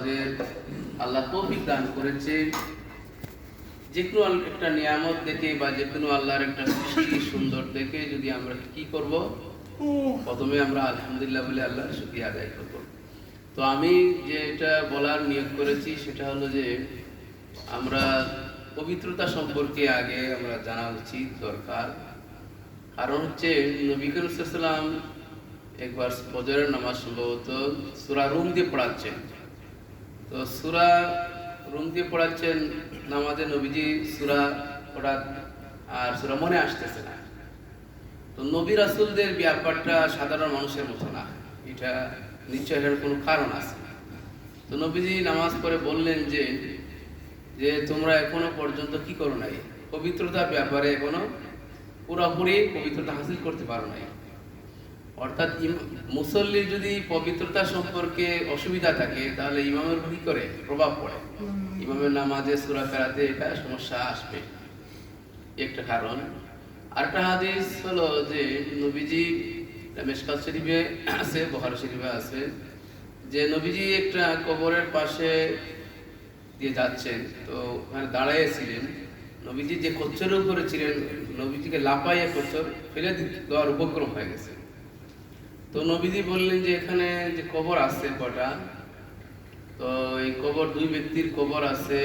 আমাদের আল্লাহ তৌফিক দান করেছে যে কোনো একটা নিয়ামত দেখে বা যে কোনো আল্লাহর একটা সৃষ্টি সুন্দর দেখে যদি আমরা কি করব, প্রথমে আমরা আলহামদুলিল্লাহ বলে আল্লাহর শুকরিয়া আদায় করব। তো আমি যেটা বলার নিয়োগ করেছি সেটা হলো যে আমরা পবিত্রতা সম্পর্কে আগে আমরা জানা উচিত দরকার। কারণ হচ্ছে নবী করিম সাল্লাল্লাহু আলাইহি ওয়াসাল্লাম একবার ফজরের নামাজ সম্ভবত সূরা রুম দিয়ে পড়াচ্ছেন। তো সূরা রুম দিয়ে পড়াচ্ছেন, নামাজে নবীজি সূরা পড়া আর সূরা মনে আসতেছে না। তো নবী রাসূলদের ব্যাপারটা সাধারণ মানুষের মতো না, এটা নিশ্চয় এর কোনো কারণ আছে। তো নবীজি নামাজ পড়ে বললেন যে তোমরা এখনো পর্যন্ত কি করো নাই, পবিত্রতার ব্যাপারে এখনো পুরোপুরি পবিত্রতা হাসিল করতে পারো নাই। অর্থাৎ মুসল্লির যদি পবিত্রতা সম্পর্কে অসুবিধা থাকে তাহলে ইমামের কি করে প্রভাব পড়ে, ইমামের নামাজে সূরা কেরাতে এটা সমস্যা আসবে, একটা কারণ। আরেকটা হাদিস হলো যে নবীজি মিশকাত শরীফে আছে, বুখারী শরীফে আছে যে নবীজি একটা কবরের পাশে দিয়ে যাচ্ছেন, তো ওখানে দাঁড়াইছিলেন। নবীজি যে কচ্ছরের উপরে ছিলেন, নবীজিকে লাফাইয়া কচ্ছর ফেলে দেওয়ার উপক্রম হয়ে গেছে। তো নবীজি বললেন যে এখানে যে কবর আছে কটা, তো এই কবর দুই ব্যক্তির কবর আছে,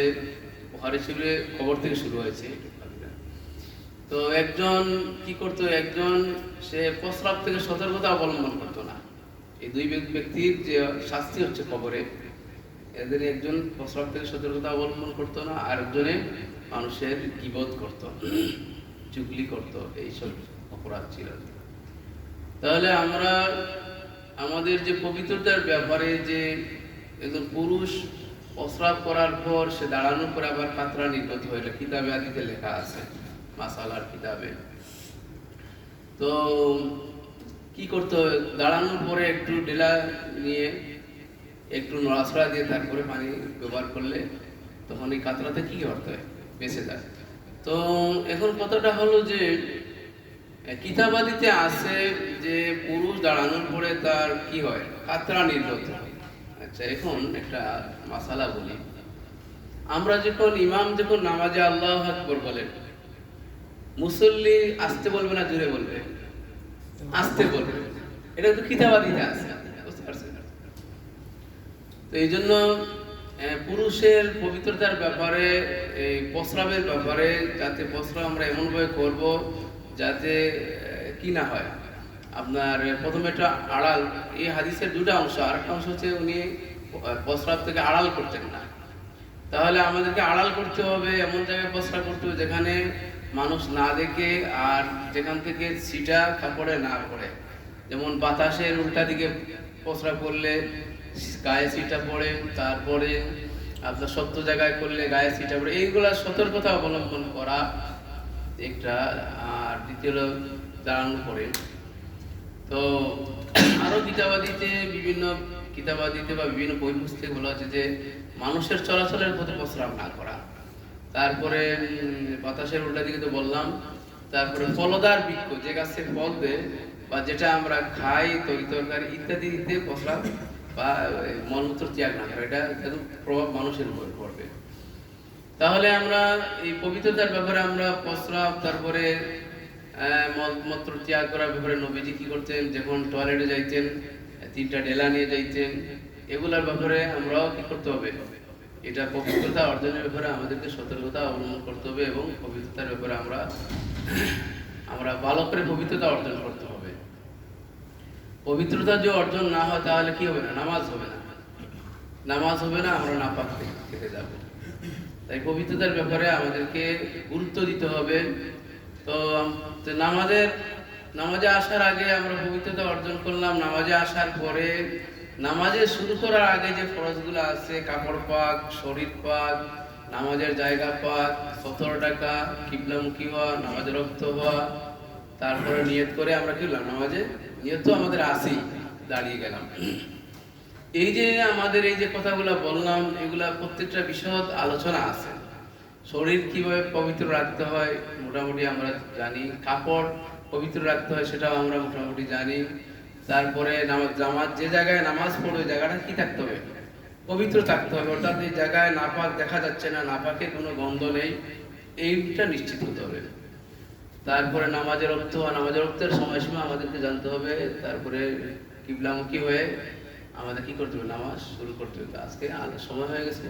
বুখারী শরীফে কবর থেকে শুরু হয়েছে। তো একজন কি করতো, একজন সে প্রস্রাব থেকে সতর্কতা অবলম্বন করতো না। এই দুই ব্যক্তির যে শাস্তি হচ্ছে কবরে, এদের একজন প্রস্রাব থেকে সতর্কতা অবলম্বন করতো না, আর একজনে মানুষের গীবত করত, চুগলি করত, এইসব অপরাধ ছিল। তাহলে আমরা আমাদের যে পবিত্রতার ব্যাপারে যে একজন পুরুষ প্রস্রাব করার পর সে দাঁড়ানোর পরে আবার কাতরা নির্গত হয়, এটা কিতাবে আদিতে লেখা আছে, মাসালার কিতাবে। তো কি করতে হবে, দাঁড়ানোর পরে একটু ডেলা নিয়ে একটু নড়াচড়া দিয়ে তারপরে পানি ব্যবহার করলে তখন এই কাতরাতে কি করতে হয়, বেঁচে যায়। তো এখন কথাটা হলো যে কিতাবাদিতে আছে যে পুরুষ দাঁড়ানোর পরে তার কি হয়, কাতরা নির্গত হয়। আচ্ছা, এখন একটা মাসালা বলি, আমরা যখন ইমাম যখন নামাজে আল্লাহু আকবার বলেন, মুসল্লি আসতে বলবে না জোরে বলবে? আসতে বলবে, এটা তো কিতাবাদিতে আছে, বুঝতে পারছেন? তো এই জন্য পুরুষের পবিত্রতার ব্যাপারে, এই প্রস্রাবের ব্যাপারে, যাতে প্রস্রাব আমরা এমনভাবে করব যাতে কি না হয় আপনার প্রথমে একটা আড়াল, এই হাদিসের দুটো অংশ, আরেকটা অংশ হচ্ছে উনি প্রস্রাব থেকে আড়াল করতেন না। তাহলে আমাদেরকে আড়াল করতে হবে, এমন জায়গায় প্রস্রাব করতে হবে যেখানে মানুষ না দেখে আর যেখান থেকে ছিটা কাপড়ে না পড়ে। যেমন বাতাসের উল্টা দিকে প্রস্রাব করলে গায়ে ছিটা পড়ে, তারপরে আপনার শক্ত জায়গায় করলে গায়ে ছিটা পড়ে, এইগুলা সতর্কতা অবলম্বন করা একটা। আর দ্বিতীয় দাঁড়ানোর পরে তো আরো কিতাবাদিতে বা বিভিন্ন বই পুস্তকে বলা হচ্ছে যে মানুষের চলাচলের পথে প্রস্রাব না করা। তারপরে বাতাসের উল্টা দিকে তো বললাম। তারপরে ফলদার বৃক্ষ, যে গাছের ফল দেয় বা যেটা আমরা খাই, তরকারি ইত্যাদিতে প্রস্রাব বা মলমূত্র ত্যাগ না করা, এটা প্রভাব মানুষের উপর পড়বে। তাহলে আমরা এই পবিত্রতার ব্যাপারে আমরা প্রস্রাব, তারপরে মলমূত্র ত্যাগ করার ব্যাপারে নবীজি কি করতেন, যখন টয়লেটে যাইতেন 3টা ডেলা নিয়ে যাইতেন, এগুলার ব্যাপারে আমরাও কি করতে হবে, এটা পবিত্রতা অর্জনের ব্যাপারে আমাদেরকে সতর্কতা অবলম্বন করতে হবে এবং পবিত্রতার ব্যাপারে আমরা ভালো করে পবিত্রতা অর্জন করতে হবে। পবিত্রতা যদি অর্জন না হয় তাহলে কি হবে না, নামাজ হবে না, আমরা নাপাক থেকে যাব। তাই পবিত্রতার ব্যাপারে আমাদেরকে গুরুত্ব দিতে হবে। তো নামাজে আসার আগে আমরা পবিত্রতা অর্জন করলাম, নামাজে আসার পরে নামাজে শুরু করার আগে যে ফরজগুলো আছে, কাপড় পাক, শরীর পাক, নামাজের জায়গা পাক, 17 টাকা, কিবলামুখী হওয়া, নামাজে রক্ত হওয়া, তারপরে নিয়ত করে আমরা কি হলাম নামাজে, নিয়ত তো আমাদের আসেই, দাঁড়িয়ে গেলাম। এই যে আমাদের এই যে কথাগুলো বললাম, এগুলা প্রত্যেকটা বিশদ আলোচনা আছে। শরীর কিভাবে পবিত্র রাখতে হয় মোটামুটি আমরা জানি, কাপড় পবিত্র রাখতে হয় সেটাও আমরা মোটামুটি জানি। তারপরে জামাত, যে জায়গায় নামাজ পড়বে জায়গাটা কি থাকতে হবে, পবিত্র থাকতে হবে, অর্থাৎ এই জায়গায় নাপাক দেখা যাচ্ছে না, নাপাকের কোনো গন্ধ নেই, এইটা নিশ্চিত হতে হবে। তারপরে নামাজের অর্থ, নামাজের অর্থের সময়সীমা আমাদেরকে জানতে হবে। তারপরে কিবলামুখী হয়ে আমাদের কি করতে হবে, নামাজ শুরু করতে হবে। আজকে সময় হয়ে গেছে।